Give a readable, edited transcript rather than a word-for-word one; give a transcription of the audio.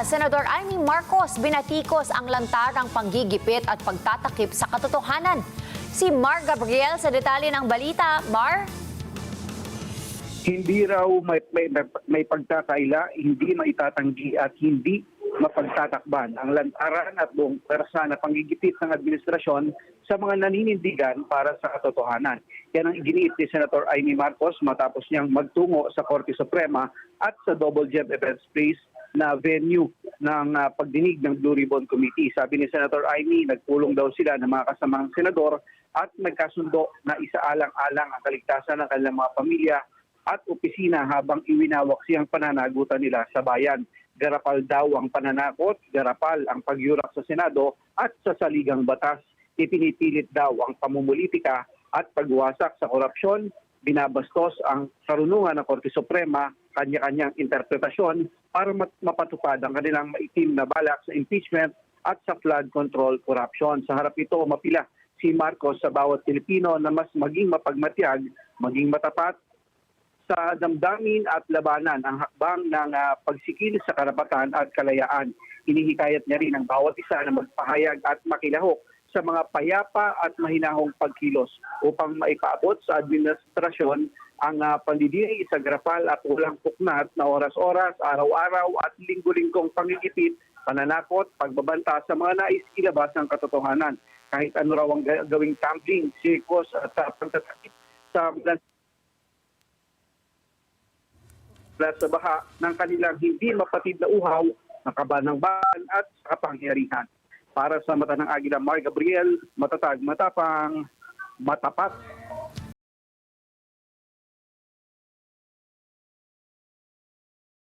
Senador Amy Marcos binatikos ang lantarang panggigipit at pagtatakip sa katotohanan. Si Mar Gabriel sa detalye ng balita. Mar? Hindi raw may pagkakaila, hindi maitatanggi at hindi mapagtatakban ang lantaran at buong pwersa na panggigipit ng administrasyon sa mga naninindigan para sa katotohanan. Yan ang iginiit ni Senator Amy Marcos matapos niyang magtungo sa Korte Suprema at sa Double Gem Event Space na venue ng pagdinig ng Blue Ribbon Committee. Sabi ni Senator Amy, nagpulong daw sila ng mga kasamang senador at nagkasundo na isaalang-alang ang kaligtasan ng kanilang mga pamilya at opisina habang iwinawak siyang pananagutan nila sa bayan. Garapal daw ang pananakot, garapal ang pagyurak sa Senado at sa saligang batas. Ipinipilit daw ang pamumulitika at pagwasak sa korupsyon. Binabastos ang karunungan ng Korte Suprema, kanya-kanyang interpretasyon para mapatupad ang kanilang maitim na balak sa impeachment at sa flood control corruption. Sa harap ito, mapila si Marcos sa bawat Pilipino na mas maging mapagmatyag, maging matapat sa damdamin at labanan ang hakbang ng pagsikil sa karapatan at kalayaan. Inihikayat niya rin ang bawat isa na magpahayag at makilahok sa mga payapa at mahinahong pagkilos upang maipaabot sa administrasyon ang pandidiri sa garapal at walang puknat na oras-oras, araw-araw at linggo-linggong pangigipit, pananakot, pagbabanta sa mga nais ilabas ng katotohanan. Kahit ano raw ang gawing tumbling, sirkos at pagtatakip sa baha ng kanilang hindi mapatid na uhaw, nakabanang bahan at kapangyarihan. Para sa mata ng Agila, Mar Gabriel, matatag, matapang, matapat